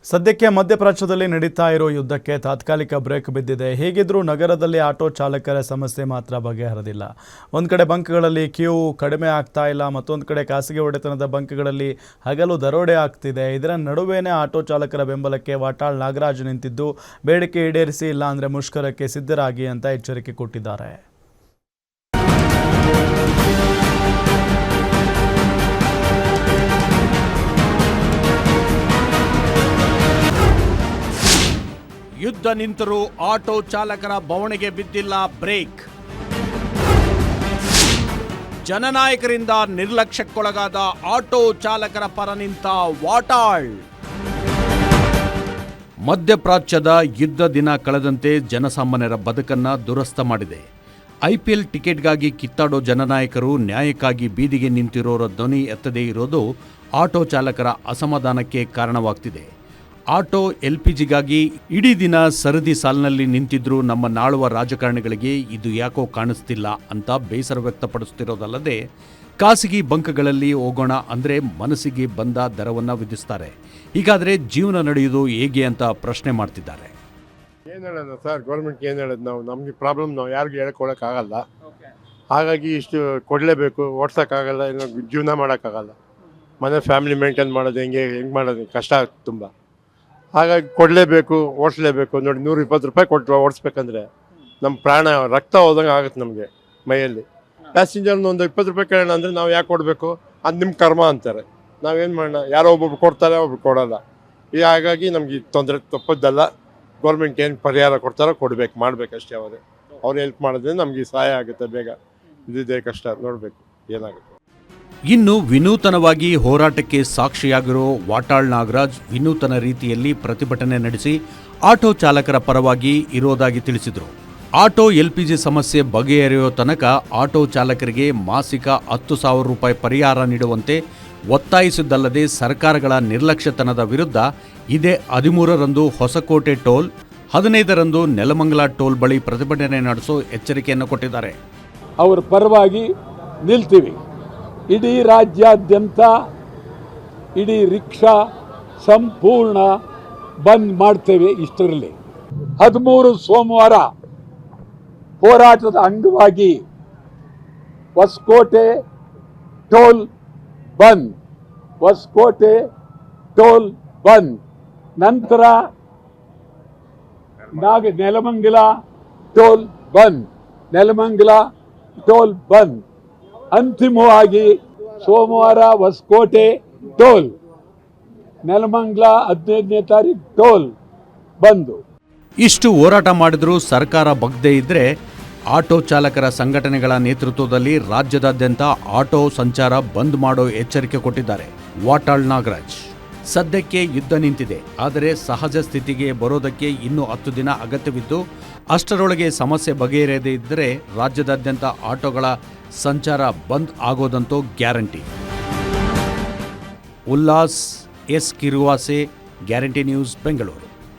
ಸದ್ಯಕ್ಕೆ ಮಧ್ಯಪ್ರಾಚ್ಯದಲ್ಲಿ ನಡೀತಾ ಇರೋ ಯುದ್ಧಕ್ಕೆ ತಾತ್ಕಾಲಿಕ ಬ್ರೇಕ್ ಬಿದ್ದಿದೆ. ಹೇಗಿದ್ರೂ ನಗರದಲ್ಲಿ ಆಟೋ ಚಾಲಕರ ಸಮಸ್ಯೆ ಮಾತ್ರ ಬಗೆಹರಿದಿಲ್ಲ. ಒಂದು ಕಡೆ ಬಂಕ್ಗಳಲ್ಲಿ ಕ್ಯೂ ಕಡಿಮೆ ಆಗ್ತಾ ಇಲ್ಲ, ಮತ್ತೊಂದು ಕಡೆ ಖಾಸಗಿ ಒಡೆತನದ ಬಂಕ್ಗಳಲ್ಲಿ ಹಗಲು ದರೋಡೆ ಆಗ್ತಿದೆ. ಇದರ ನಡುವೆನೇ ಆಟೋ ಚಾಲಕರ ಬೆಂಬಲಕ್ಕೆ ವಾಟಾಳ್ ನಾಗರಾಜ್ ನಿಂತಿದ್ದು ಬೇಡಿಕೆ ಈಡೇರಿಸಿ ಇಲ್ಲ ಅಂದರೆ ಮುಷ್ಕರಕ್ಕೆ ಸಿದ್ಧರಾಗಿ ಅಂತ ಎಚ್ಚರಿಕೆ ಕೊಟ್ಟಿದ್ದಾರೆ. ಯುದ್ಧ ನಿಂತರೂ ಆಟೋ ಚಾಲಕರ ಬವಣೆಗೆ ಬಿದ್ದಿಲ್ಲ ಬ್ರೇಕ್. ಜನನಾಯಕರಿಂದ ನಿರ್ಲಕ್ಷ್ಯಕ್ಕೊಳಗಾದ ಆಟೋ ಚಾಲಕರ ಪರ ನಿಂತ ವಾಟಾಳ್. ಮಧ್ಯಪ್ರಾಚ್ಯದ ಯುದ್ಧ ದಿನ ಕಳೆದಂತೆ ಜನಸಾಮಾನ್ಯರ ಬದುಕನ್ನ ದುರಸ್ತ ಮಾಡಿದೆ. IPL ಟಿಕೆಟ್ಗಾಗಿ ಕಿತ್ತಾಡೋ ಜನನಾಯಕರು ನ್ಯಾಯಕ್ಕಾಗಿ ಬೀದಿಗೆ ನಿಂತಿರೋರ ಧ್ವನಿ ಎತ್ತದೇ ಇರೋದು ಆಟೋ ಚಾಲಕರ ಅಸಮಾಧಾನಕ್ಕೆ ಕಾರಣವಾಗ್ತಿದೆ. ಆಟೋ LPGಗಾಗಿ ಇಡೀ ದಿನ ಸರದಿ ಸಾಲಿನಲ್ಲಿ ನಿಂತಿದ್ರು ನಮ್ಮ ನಾಳುವ ರಾಜಕಾರಣಿಗಳಿಗೆ ಇದು ಯಾಕೋ ಕಾಣಿಸ್ತಿಲ್ಲ ಅಂತ ಬೇಸರ ವ್ಯಕ್ತಪಡಿಸುತ್ತಿರೋದಲ್ಲದೆ ಖಾಸಗಿ ಬಂಕ್ಗಳಲ್ಲಿ ಹೋಗೋಣ ಅಂದರೆ ಮನಸ್ಸಿಗೆ ಬಂದ ದರವನ್ನು ವಿಧಿಸ್ತಾರೆ. ಹೀಗಾದರೆ ಜೀವನ ನಡೆಯುವುದು ಹೇಗೆ ಅಂತ ಪ್ರಶ್ನೆ ಮಾಡ್ತಿದ್ದಾರೆ. ಏನು ಹೇಳೋಣ ಸರ್, ಗೌರ್ಮೆಂಟ್ಗೆ ಏನು ಹೇಳೋದು, ನಮಗೆ ಪ್ರಾಬ್ಲಮ್ ನಾವು ಯಾರಿಗೂ ಹೇಳ್ಕೊಳಕ್ಕಾಗಲ್ಲ. ಹಾಗಾಗಿ ಇಷ್ಟು ಕೊಡಲೇಬೇಕು, ಓಡ್ಸೋಕ್ಕಾಗಲ್ಲ, ಇಲ್ಲ ಜೀವನ ಮಾಡೋಕ್ಕಾಗಲ್ಲ. ಮನೆ ಫ್ಯಾಮಿಲಿ ಮೇಂಟೈನ್ ಮಾಡೋದು ಹೆಂಗೆ ಮಾಡೋದು ಕಷ್ಟ ಆಗುತ್ತೆ ತುಂಬ. ಹಾಗಾಗಿ ಕೊಡಲೇಬೇಕು, ಓಡಿಸ್ಲೇಬೇಕು. ನೋಡಿ 120 ರೂಪಾಯಿ ಕೊಟ್ಟು ಓಡಿಸ್ಬೇಕಂದ್ರೆ ನಮ್ಮ ಪ್ರಾಣ ರಕ್ತ ಹೋದಂಗೆ ಆಗುತ್ತೆ ನಮಗೆ ಮೈಯಲ್ಲಿ. ಪ್ಯಾಸೆಂಜರ್ನ ಒಂದು 20 ರೂಪಾಯಿ ಕೇಳೋಣ ಅಂದರೆ ನಾವು ಯಾಕೆ ಕೊಡಬೇಕು, ಅದು ನಿಮ್ಮ ಕರ್ಮ ಅಂತಾರೆ. ನಾವೇನು ಮಾಡೋಣ, ಯಾರೋ ಒಬ್ಬೊಬ್ರು ಕೊಡ್ತಾರೆ, ಒಬ್ರು ಕೊಡೋಲ್ಲ. ಹಾಗಾಗಿ ನಮಗೆ ತೊಂದರೆ ತಪ್ಪದ್ದಲ್ಲ. ಗೌರ್ಮೆಂಟ್ ಏನು ಪರಿಹಾರ ಕೊಡ್ತಾರೋ ಕೊಡಬೇಕು, ಮಾಡಬೇಕಷ್ಟೇ. ಅವ್ರು ಹೆಲ್ಪ್ ಮಾಡಿದ್ರೆ ನಮಗೆ ಸಹಾಯ ಆಗುತ್ತೆ. ಬೇಗ ಇದಿದೆ ಕಷ್ಟ, ನೋಡಬೇಕು ಏನಾಗುತ್ತೆ. ಇನ್ನು ವಿನೂತನವಾಗಿ ಹೋರಾಟಕ್ಕೆ ಸಾಕ್ಷಿಯಾಗಿರೋ ವಾಟಾಳ್ ನಾಗರಾಜ್ ವಿನೂತನ ರೀತಿಯಲ್ಲಿ ಪ್ರತಿಭಟನೆ ನಡೆಸಿ ಆಟೋ ಚಾಲಕರ ಪರವಾಗಿ ಇರೋದಾಗಿ ತಿಳಿಸಿದರು. ಆಟೋ LPG ಸಮಸ್ಯೆ ಬಗೆಹರಿಯೋ ತನಕ ಆಟೋ ಚಾಲಕರಿಗೆ ಮಾಸಿಕ 10,000 ರೂಪಾಯಿ ಪರಿಹಾರ ನೀಡುವಂತೆ ಒತ್ತಾಯಿಸಿದ್ದಲ್ಲದೆ ಸರ್ಕಾರಗಳ ನಿರ್ಲಕ್ಷ್ಯತನದ ವಿರುದ್ಧ ಇದೇ 13ರಂದು ಹೊಸಕೋಟೆ ಟೋಲ್, 15ರಂದು ನೆಲಮಂಗಲ ಟೋಲ್ ಬಳಿ ಪ್ರತಿಭಟನೆ ನಡೆಸೋ ಎಚ್ಚರಿಕೆಯನ್ನು ಕೊಟ್ಟಿದ್ದಾರೆ. ಅವರ ಪರವಾಗಿ ನಿಲ್ತೀವಿ. ಇಡೀ ರಾಜ್ಯಾದ್ಯಂತ ಇಡೀ ರಿಕ್ಷಾ ಸಂಪೂರ್ಣ ಬಂದ್ ಮಾಡ್ತೇವೆ. ಇಷ್ಟರಲ್ಲಿ 13 ಸೋಮವಾರ ಹೋರಾಟದ ಅಂಗವಾಗಿ ಹೊಸಕೋಟೆ ಟೋಲ್ ಬಂದ್, ಹೊಸಕೋಟೆ ಟೋಲ್ ಬಂದ್, ನಂತರ ನೆಲಮಂಗಲ ಟೋಲ್ ಬಂದ್, ನೆಲಮಂಗಲ ಟೋಲ್ ಬಂದ್, ಅಂತಿಮವಾಗಿ ಸೋಮವಾರ ಹೊಸಕೋಟೆ ಟೋಲ್, ನೆಲಮಂಗಲ 15ನೇ ತಾರೀಕು ಟೋಲ್ ಬಂದು. ಇಷ್ಟು ಹೋರಾಟ ಮಾಡಿದ್ರೂ ಸರ್ಕಾರ ಬಗ್ಗದೇ ಇದ್ರೆ ಆಟೋ ಚಾಲಕರ ಸಂಘಟನೆಗಳ ನೇತೃತ್ವದಲ್ಲಿ ರಾಜ್ಯದಾದ್ಯಂತ ಆಟೋ ಸಂಚಾರ ಬಂದ್ ಮಾಡೋ ಎಚ್ಚರಿಕೆ ಕೊಟ್ಟಿದ್ದಾರೆ ವಾಟಾಳ್ ನಾಗರಾಜ್. ಸದ್ಯಕ್ಕೆ ಯುದ್ಧ ನಿಂತಿದೆ, ಆದರೆ ಸಹಜ ಸ್ಥಿತಿಗೆ ಬರೋದಕ್ಕೆ ಇನ್ನೂ 10 ದಿನ ಅಗತ್ಯವಿದ್ದು ಅಷ್ಟರೊಳಗೆ ಸಮಸ್ಯೆ ಬಗೆಹರಿಯದೇ ಇದ್ದರೆ ರಾಜ್ಯದಾದ್ಯಂತ ಆಟೋಗಳ ಸಂಚಾರ ಬಂದ್ ಆಗೋದಂತೂ guarantee. Ullas S Kiruvase, guarantee news, Bengaluru.